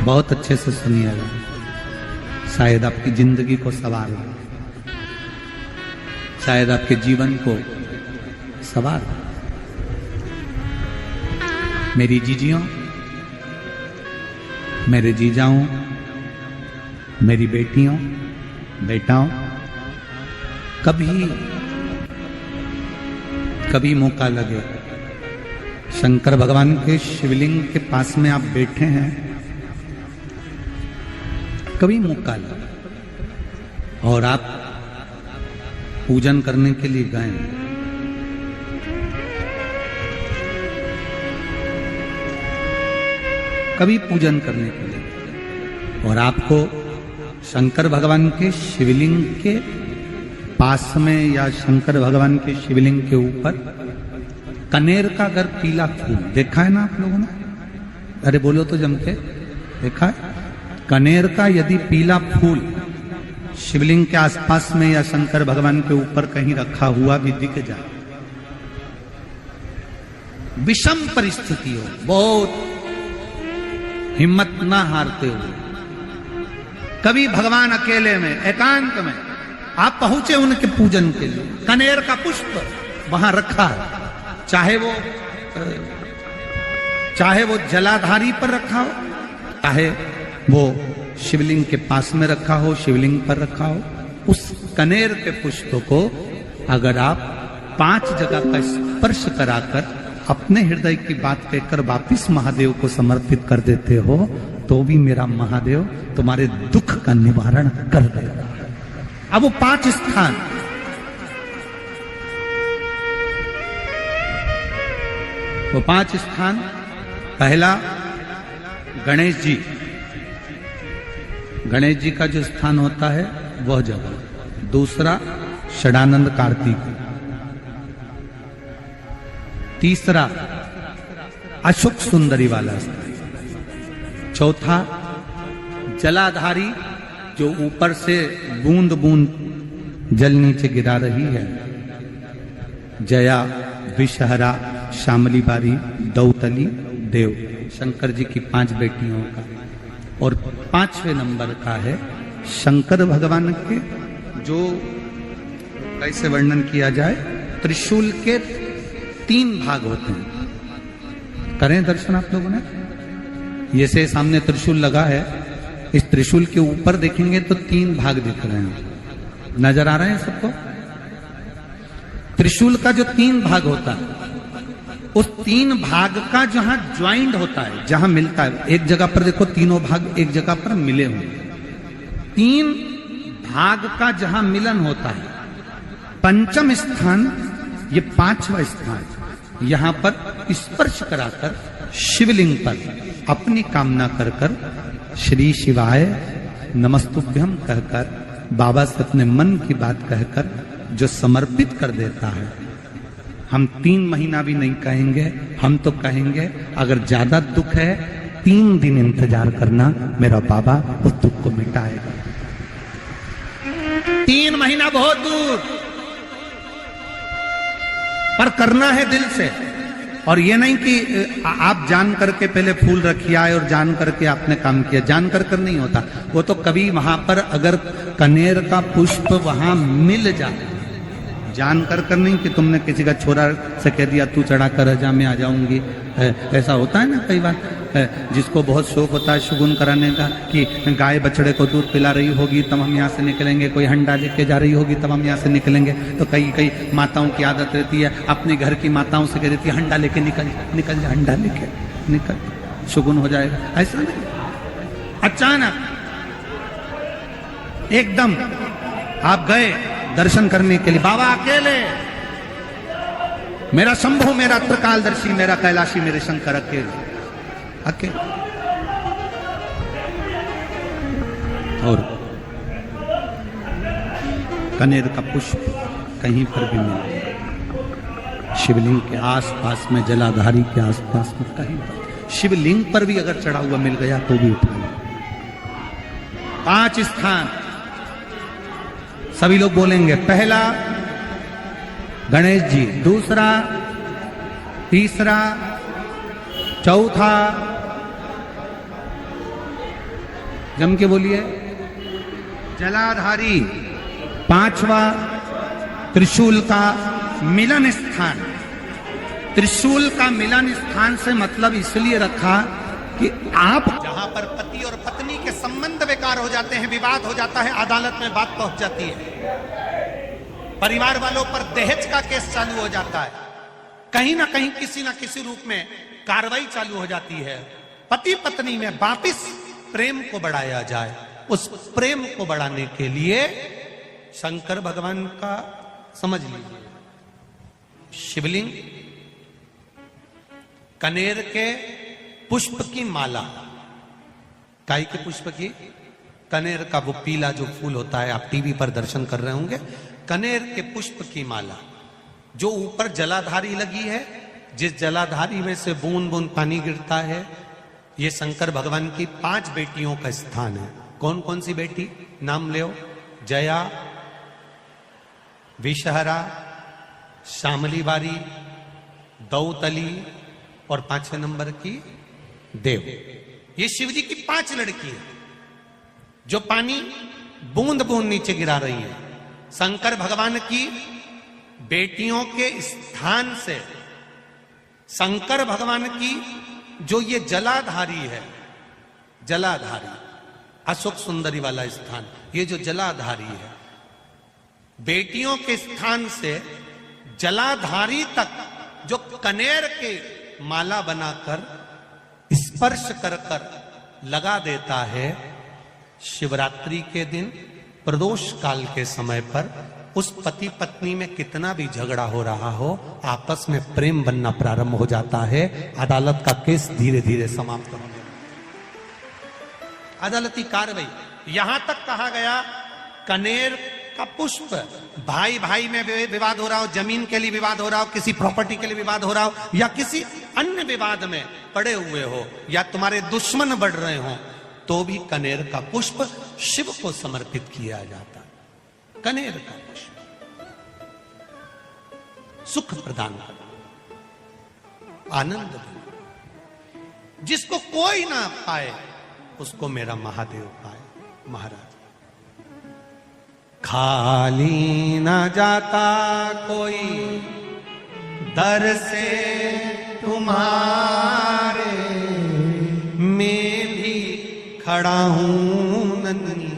बहुत अच्छे से सुनिएगा, शायद आपकी जिंदगी को सवार हो, शायद आपके जीवन को सवार हो। मेरी जीजियों, मेरे जीजाओं, मेरी बेटियों, बेटाओं, कभी मौका लगे, शंकर भगवान के शिवलिंग के पास में आप बैठे हैं, कभी मौका लगे और आप पूजन करने के लिए गए, कभी पूजन करने के लिए, और आपको शंकर भगवान के शिवलिंग के पास में या शंकर भगवान के शिवलिंग के ऊपर कनेर का अगर पीला फूल देखा है ना आप लोगों ने, अरे बोलो तो जम के, देखा है? कनेर का यदि पीला फूल शिवलिंग के आसपास में या शंकर भगवान के ऊपर कहीं रखा हुआ भी दिख जाए, विषम परिस्थिति हो, बहुत हिम्मत ना हारते हुए, कभी भगवान अकेले में एकांत में आप पहुंचे उनके पूजन के लिए, कनेर का पुष्प वहां रखा है, चाहे वो जलाधारी पर रखा हो, चाहे वो शिवलिंग के पास में रखा हो, शिवलिंग पर रखा हो, उस कनेर के पुष्प को अगर आप 5 जगह का स्पर्श कराकर अपने हृदय की बात कहकर वापिस महादेव को समर्पित कर देते हो, तो भी मेरा महादेव तुम्हारे दुख का निवारण कर देगा। अब वो 5 स्थान, वो 5 स्थान, पहला गणेश जी, गणेश जी का जो स्थान होता है वह जगह, दूसरा षडानंद कार्तिक, तीसरा अशोक सुंदरी वाला स्थान, चौथा जलाधारी जो ऊपर से बूंद बूंद जल नीचे गिरा रही है, जया, विषहरा, श्यामली बारी, दौतली, देव, शंकर जी की 5 बेटियों का, और 5वें नंबर का है शंकर भगवान के, जो कैसे वर्णन किया जाए, त्रिशूल के 3 भाग होते हैं। करें दर्शन आप लोगों ने, ये से सामने त्रिशूल लगा है, इस त्रिशूल के ऊपर देखेंगे तो 3 भाग दिख रहे हैं, नजर आ रहे हैं सबको? त्रिशूल का जो 3 भाग होता है, उस 3 भाग का जहां ज्वाइंट होता है, जहां मिलता है, एक जगह पर देखो तीनों भाग एक जगह पर मिले हुए, 3 भाग का जहां मिलन होता है, 5वां स्थान, ये 5वां स्थान, यहां पर स्पर्श कराकर शिवलिंग पर अपनी कामना कर कर श्री शिवाय नमस्तुभ्यम कहकर बाबा से अपने मन की बात कहकर जो समर्पित कर देता है, हम 3 महीना भी नहीं कहेंगे, हम तो कहेंगे अगर ज्यादा दुख है 3 दिन इंतजार करना, मेरा बाबा उस दुख को मिटाएगा। 3 महीना बहुत दूर, पर करना है दिल से, और ये नहीं कि आप जान करके पहले फूल रखिए आए और जान करके आपने काम किया, जान कर नहीं होता वो तो, कभी वहां पर अगर कनेर का पुष्प वहां मिल जाए, जान कर नहीं कि तुमने किसी का छोरा से कह दिया तू चढ़ा कर जा मैं आ जाऊंगी, ऐसा होता है ना कई बार, जिसको बहुत शौक होता है शगुन कराने का, कि गाय बछड़े को दूध पिला रही होगी तब हम यहाँ से निकलेंगे, कोई हंडा लेके जा रही होगी तब हम यहाँ से निकलेंगे, तो कई माताओं की आदत रहती है, अपने घर की माताओं से कह देती है हंडा लेके निकल जा, हंडा लेके निकल, शगुन हो जाएगा। ऐसा नहीं, अचानक एकदम आप गए दर्शन करने के लिए, बाबा अकेले, मेरा शंभु, मेरा त्रिकालदर्शी, मेरा कैलाशी, मेरे शंकर अकेले, और कनेर का पुष्प कहीं पर भी मिले, शिवलिंग के आसपास में, जलाधारी के आसपास में, कहीं पर, शिवलिंग पर भी अगर चढ़ा हुआ मिल गया तो भी उठा लो। 5 स्थान सभी लोग बोलेंगे, पहला गणेश जी, दूसरा, तीसरा, चौथा, जम के बोलिए। जलाधारी, पांचवा त्रिशूल का मिलन स्थान। त्रिशूल का मिलन स्थान से मतलब इसलिए रखा कि आप जहां पर पति और पत्नी के संबंध बेकार हो जाते हैं, विवाद हो जाता है, अदालत में बात पहुंच जाती है, परिवार वालों पर दहेज का केस चालू हो जाता है, कहीं ना कहीं किसी ना किसी रूप में कार्रवाई चालू हो जाती है, पति पत्नी में वापिस प्रेम को बढ़ाया जाए, उस प्रेम को बढ़ाने के लिए शंकर भगवान का समझ लीजिए शिवलिंग, कनेर के पुष्प की माला, काय के पुष्प की, कनेर का वो पीला जो फूल होता है, आप टीवी पर दर्शन कर रहे होंगे, कनेर के पुष्प की माला जो ऊपर जलाधारी लगी है, जिस जलाधारी में से बूंद बूंद पानी गिरता है, ये शंकर भगवान की 5 बेटियों का स्थान है। कौन कौन सी बेटी नाम ले? जया, विषहरा, श्यामली बारी, दौतली और 5वें नंबर की देव। ये शिव जी की 5 लड़की है जो पानी बूंद बूंद नीचे गिरा रही है। शंकर भगवान की बेटियों के स्थान से शंकर भगवान की जो ये जलाधारी है, जलाधारी अशोक सुंदरी वाला स्थान, ये जो जलाधारी है, बेटियों के स्थान से जलाधारी तक जो कनेर के माला बनाकर स्पर्श कर कर लगा देता है, शिवरात्रि के दिन प्रदोष काल के समय पर उस पति पत्नी में कितना भी झगड़ा हो रहा हो, आपस में प्रेम बनना प्रारंभ हो जाता है। अदालत का केस धीरे धीरे समाप्त होने लगता है। अदालती कार्रवाई यहां तक कहा गया, कनेर का पुष्प, भाई भाई में विवाद हो रहा हो, जमीन के लिए विवाद हो रहा हो, किसी प्रॉपर्टी के लिए विवाद हो रहा हो, या किसी अन्य विवाद में पड़े हुए हो, या तुम्हारे दुश्मन बढ़ रहे हो, तो भी कनेर का पुष्प शिव को समर्पित किया जाता। कनेर का पुष्प सुख प्रदान करना, आनंद देना, जिसको कोई ना पाए उसको मेरा महादेव पाए। महाराज, खाली ना जाता कोई दर से तुम्हारे, मैं भी खड़ा हूं नन्ही